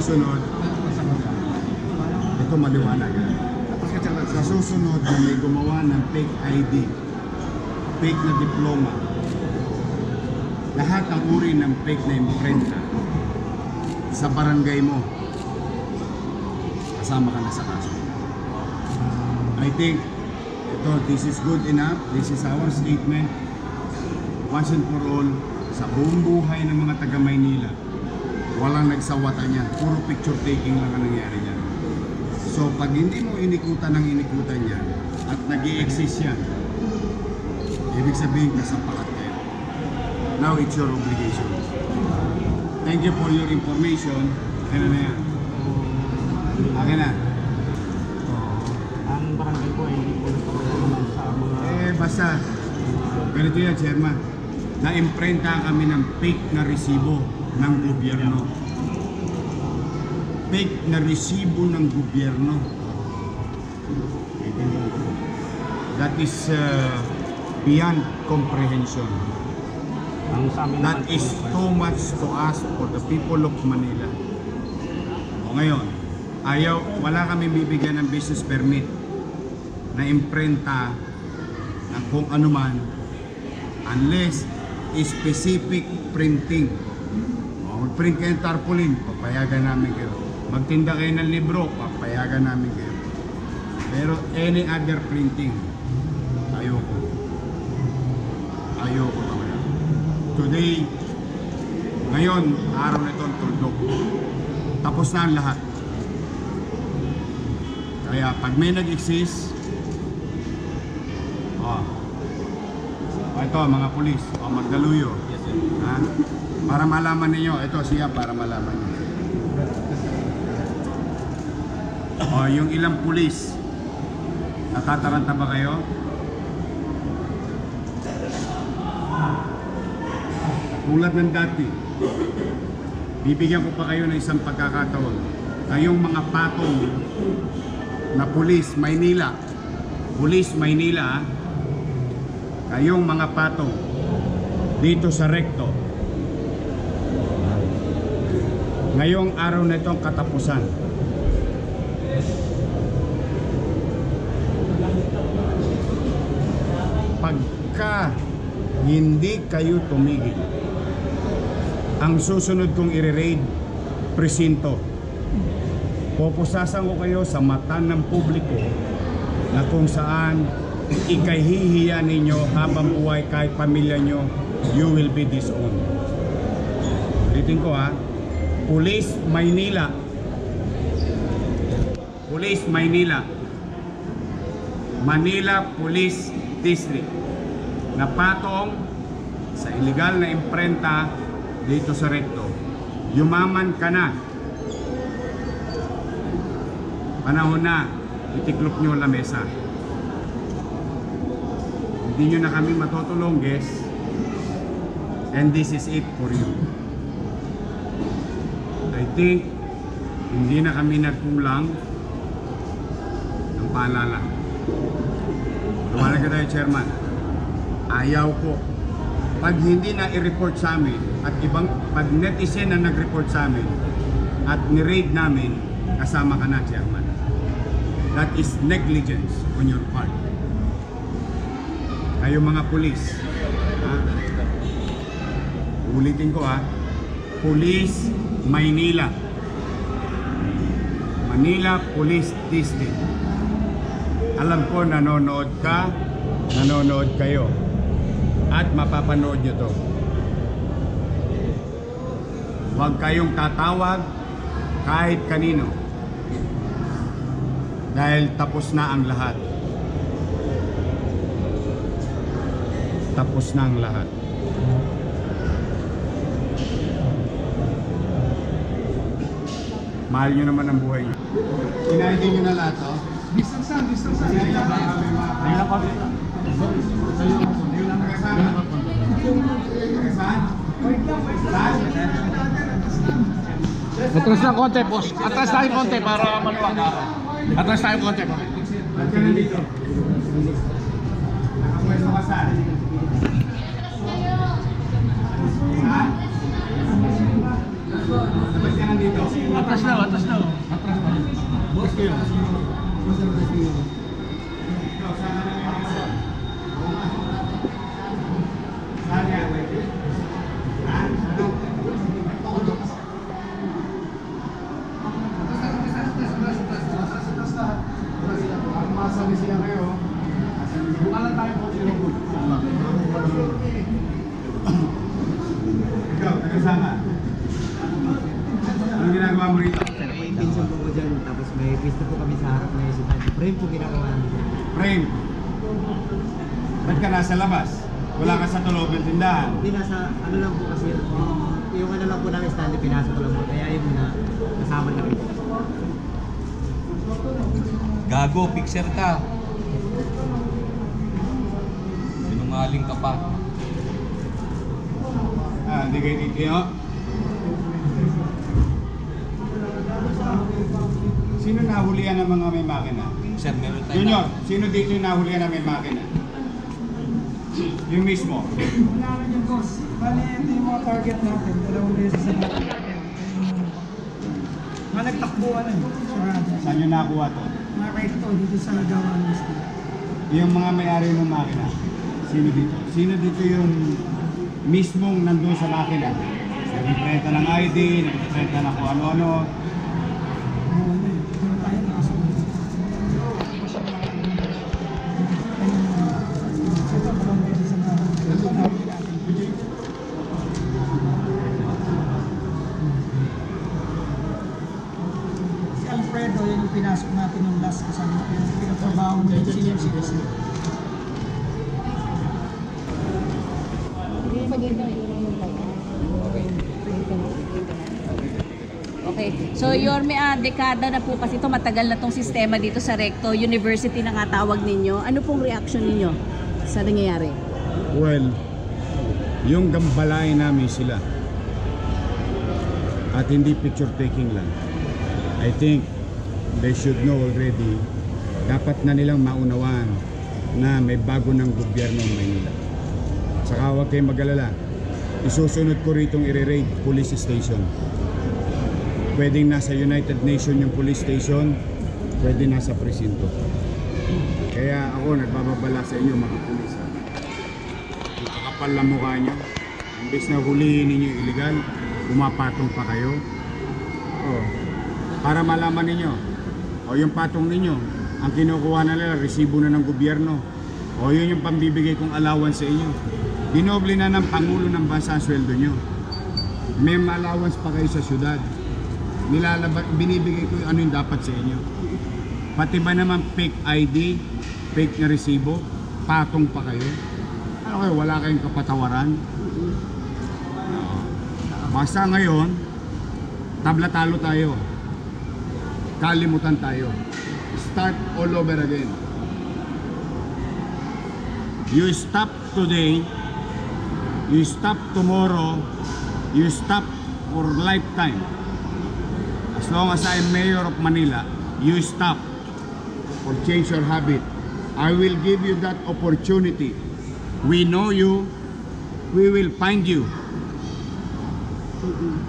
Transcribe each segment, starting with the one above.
susunod, ito maliwanag. Sa susunod na may gumawa ng fake ID, fake na diploma, lahat ng uri ng fake na imprenta sa barangay mo, kasama ka na sa kaso. I think ito, this is good enough. This is our statement once and for all sa buong buhay ng mga taga Maynila. Walang nagsawata niyan, puro picture taking lang ang nangyari niyan. So pag hindi mo inikutan ng inikutan niyan at nag-i-exist yan, ibig sabihin kasapakat kayo. Now it's your obligation. Thank you for your information. Akin na yan. Akin na. Ang barangay ko ay hindi po nagpapagawa sa mga... Basta, ganito yan, Chairman. Na-imprenta kami ng fake na resibo ng gobyerno. Fake na resibo ng gobyerno. That is beyond comprehension. That is too much to ask for the people of Manila. O ngayon, wala kami bibigyan ng business permit na imprenta ng kung ano man unless specific printing. O, mag-print kayo ng tarpaulin, papayagan namin kayo. Magtinda kayo ng libro, papayagan namin kayo. Pero any other printing, ayoko. Ayoko talaga. Today, ngayon, araw na itong tuldok. Tapos na ang lahat. Kaya pag may nag-exist, ito mga pulis, magdaluyo. Ha? Para malaman ninyo, ito siya para malaman ninyo. Yung ilang pulis, natataranta ba kayo? Tulad ng dati, bibigyan ko pa kayo ng isang pagkakataon. Kayong mga patong na pulis Maynila, pulis Maynila, kayong mga patong dito sa rekto, ngayong araw na itong katapusan, pagka hindi kayo tumigil, ang susunod kong i-raid presinto. Pupusasan ko kayo sa mata ng publiko na kung saan ikahihiya ninyo habang buhay kahit pamilya nyo, you will be disowned. Ulitin ko ha, Police Maynila, Police Maynila, Manila Police District, na patong sa illegal na imprenta dito sa rekto. Yumaman ka na. Panahon na, itiklop nyo la mesa. Hindi nyo na kami matutulong, guys. And this is it for you. I think hindi na kami nagkulang ng paalala. Lumalag ka tayo, Chairman. Ayaw ko. Pag hindi na i-report sa amin at pag netizen na nag-report sa amin at ni-raid namin, kasama ka na, Chairman. That is negligence on your part. Kayo mga pulis, ulitin ko ha, Police Maynila, Manila Police District. Alam ko nanonood ka, nanonood kayo, at mapapanood nyo to. Huwag kayong tatawag kahit kanino, dahil tapos na ang lahat. Tapos na ang lahat. Mahal nyo naman ang buhay nyo. Kinahin nyo na lahat, oh. Distance lang. Ayun lang kami. Ayun lang kasama. Saan? Atras lang konti, boss. Atras tayo konti para maluwag. Atras tayo konti. Ba't ka nandito? Nakapwesto ka saan? Saan? Ba't ka nandito? Atras daw, atras daw. Atras pa. Boss kayo. Masabi sila kayo. Bukalan tayo po sila. Ikaw, taga-sama. Anong ginagawa mo rito? May pinsan po ko dyan, tapos may pista po kami sa harap na isutan. Frame po ginagawa namin. Frame. Ba't ka nasa labas? Wala ka sa tulog ng tindahan. Hindi nasa, ano lang po kasi, yung ano lang po namin stand, pinasok ko lang po. Kaya yun na, kasama na rin po. Gago, fixer ka. Sinungaling ka pa. Hindi kayo titiyo. Sino nahulihan ng mga may makina? Sir, meron tayo Junior, sino dito yung nahulihan ng may makina? Yung mismo. Wala na yung boss. Bali, ito yung mga target natin. 2 beses na natin. Mga nagtakbuhan na yun. Saan nyo nakuha to? Mga recto dito sa gawa mismo. Yung mga may-ari ng makina. Sino dito? Sino dito yung mismong nandun sa makina? Nagpiprenta ng ID, nagpiprenta ng kung ano-ano. Ano yun. Ano tayo nakasunod. Ito, 2 beses na natin. Si Alfredo, yun yung pinasok natin ng last kasama yung pinatrabaho mo yung senior citizen. Okay. So, Yorme, dekada na po kasi ito, matagal na tong sistema dito sa Recto University na nga tawag ninyo. Ano pong reaction ninyo sa nangyayari? Well, yung gambalain namin sila. At hindi picture taking lang. I think they should know already. Dapat na nilang maunawaan na may bago ng gobyerno ng Maynila. Saka huwag kayong mag-alala. Isusunod ko rito i-raid police station. Pwedeng nasa United Nations yung police station, pwede nasa presinto. Kaya ako nagbababala sa inyo mga pulis. Kakapal na mukha nyo. Imbes na hulihin ninyo illegal, pumapatong pa kayo. Para malaman ninyo, yung patong ninyo, ang kinukuha na nila, resibo na ng gobyerno. Yun yung pambibigay kong allowance sa inyo. Dinoble na ng Pangulo ng Bansa ang sweldo nyo. May allowance pa kayo sa syudad. Binibigay ko yung ano yung dapat sa inyo. Pati ba naman fake ID, fake na resibo, patong pa kayo? Ano kayo, wala kayong kapatawaran? Basta ngayon, tabla-talo tayo. Kalimutan tayo. Start all over again. You stop today, you stop tomorrow, you stop for lifetime. As long as I'm mayor of Manila, you stop or change your habit. I will give you that opportunity. We know you, we will find you,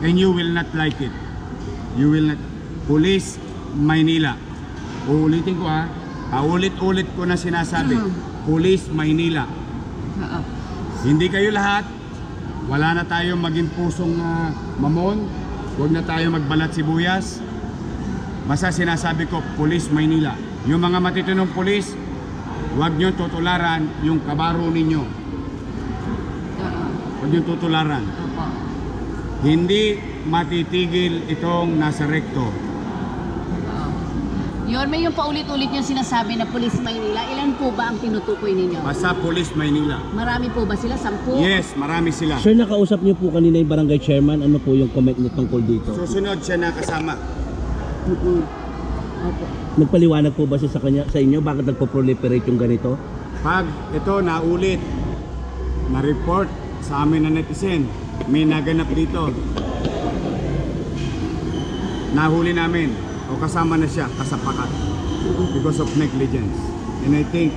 and you will not like it. You will not. Police Maynila. Uulitin ko paulit-ulit ko na sinasabi. Police Maynila. Hindi kayo lahat. Wala na tayong maging pusong mamon. Huwag na tayo magbalat sibuyas. Basta sinasabi ko, Police Maynila. Yung mga matitinong pulis, huwag nyo tutularan yung kabaro ninyo. Huwag nyo tutularan. Hindi matitigil itong nasa Recto. Yorme, yung paulit-ulit yung sinasabi na Police Maynila, ilan po ba ang tinutukoy ninyo? Basta Police Maynila. Marami po ba sila? 10? Yes, marami sila. Sir, nakausap niyo po kanina yung barangay chairman. Ano po yung comment niyo tungkol dito? Susunod siya na kasama. Nagpaliwanag po ba siya sa inyo? Bakit nagpo-proliferate yung ganito? Pag ito naulit, na-report sa amin na netizen, may naganap dito. Nahuli namin. O kasama na siya, kasapakat. Because of negligence. And I think,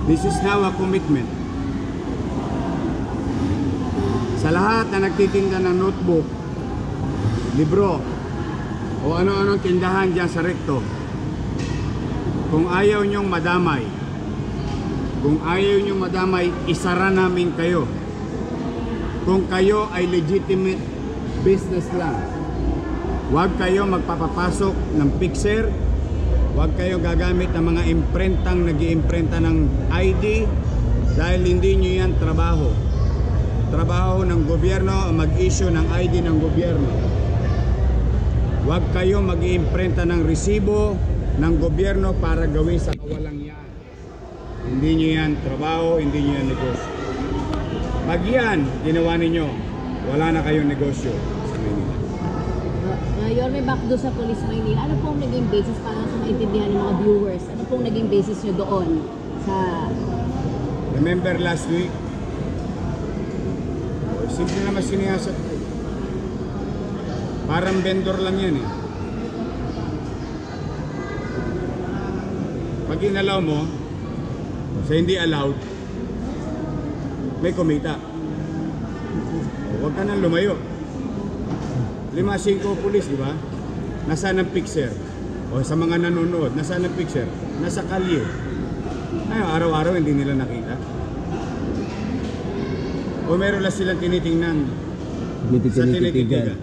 this is now a commitment. Sa lahat na nagtitinda ng notebook, libro, o ano-anong tindahan dyan sa rekto. Kung ayaw nyong madamay, isara namin kayo. Kung kayo ay legitimate business lang, huwag kayo magpapapasok ng picture, huwag kayo gagamit ng mga imprentang nag-iimprenta ng ID, dahil hindi nyo yan trabaho. Trabaho ng gobyerno mag-issue ng ID ng gobyerno. Huwag kayo mag-iimprenta ng resibo ng gobyerno para gawin sa kawalang yan. Hindi nyo yan trabaho, hindi nyo yan negosyo. Pag yan ginawa ninyo, wala na kayong negosyo sa Maynila. Yorme, back doon sa Police Maynila, ano pong naging basis para sa maintindihan ng mga viewers? Ano pong naging basis nyo doon sa... Remember last week? Simple naman siniyasat. Parang vendor lang yan eh. Pag inalaw mo, sa hindi allowed, may kumita. Huwag ka nang lumayo. 5-5 pulis, di ba? Nasaan ang picture? O sa mga nanonood, nasaan ang picture? Nasa kalye. Ay, araw-araw hindi nila nakita. O meron lang silang tinitingnan sa tinititigan.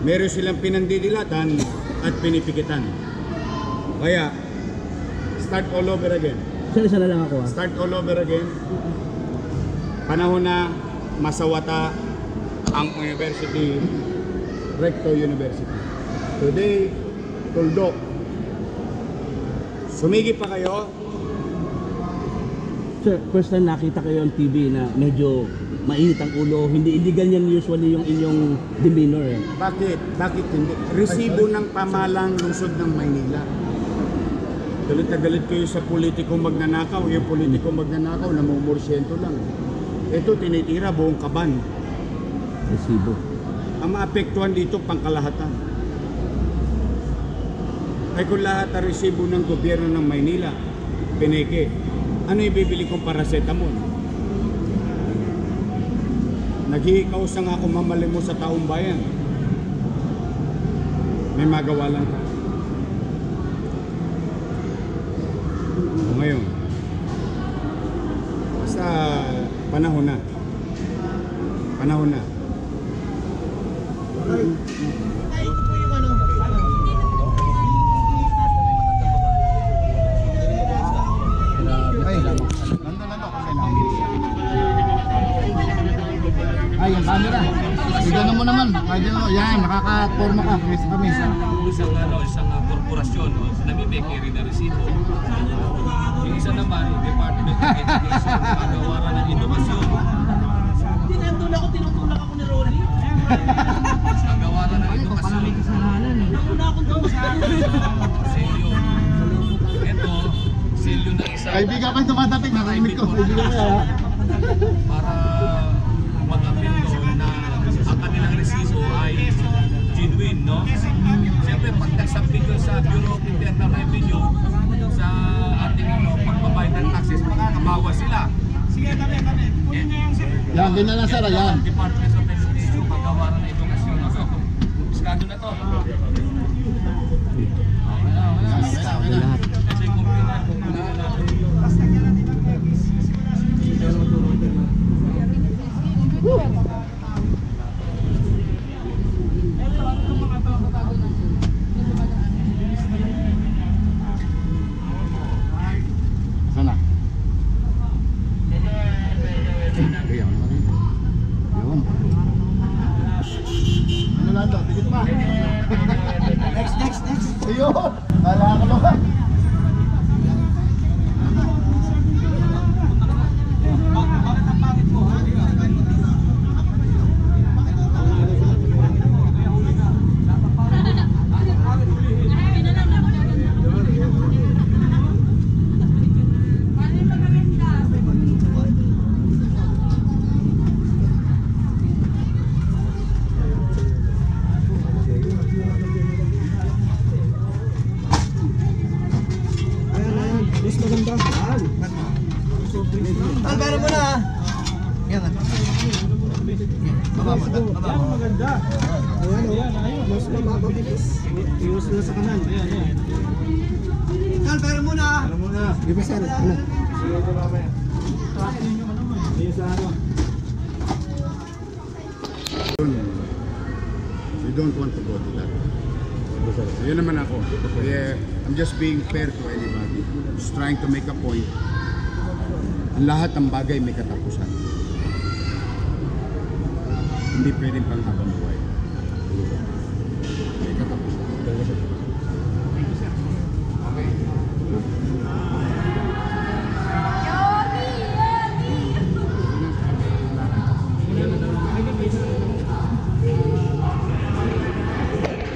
Meron silang pinandidilatan at pinipikitan. Kaya, start all over again. Isa na lang ako Start all over again. Panahon na masawata ang university, Recto University. Today, tuldok. Sumigi pa kayo. Sir, first time nakita kayo on TV na medyo mainit ang ulo. Hindi illegal yan usually yung inyong demeanor eh. Bakit? Bakit hindi? Resibo ng pamalang lungsod ng Maynila. Galit na galit kayo sa politikong magnanakaw. Yung politikong magnanakaw, namumursyento lang. Ito, tinitira buong kaban. Resibo. Ang maapektuhan dito, pangkalahatan. Ay kung lahat ang resibo ng gobyerno ng Maynila, pineke, ano ibibili kong paracetamol? Naghihikaw sa nga kung mamali mo sa taong bayan. May magawa lang ka. O ngayon, basta panahon na. Panahon na. Ay, yung camera. Tignan mo naman. Yan, nakaka-forma ka. Kami. Isang korporasyon namimeke rin na resibo. Yung isa naman, Department of Education, magawaran ng edukasyon. Tinutulak ako ni Rolly. Magawaran ng edukasyon. Nauna akong daw sa Selyo. Ito, selyo na isa. Kaibigan ko yung tumatatik. Narinig ko. Kaibigan ko. Para mag-appeal doon na ang kanilang resibo ay genuine, no? Siyempre, pag nag-submit yun sa Bureau of Internal Revenue sa ating pagbabayad ng taxes, makakabawas sila. Sige, kami. Yan, ganyan lang sir. Yan. Department of Education, magawaran ng edukasyon. So, biskado na to. Lahat. Kasi computer, Basta kaya natin ang Sana. Ayan. Yun. Ano lang to? Tigit pa. Next. Ayun. Kala ko naman. Yan ang maganda. Ayan, ayun. Mas mabababilis. Iwas na sa kanan. Ayan. Saan, pero muna. Di ba sir? Ano? You don't want to go to that. Yun naman ako. I'm just being fair to anybody. Just trying to make a point. Ang lahat ng bagay may katapusan. Hindi pwedeng panghabang buhay.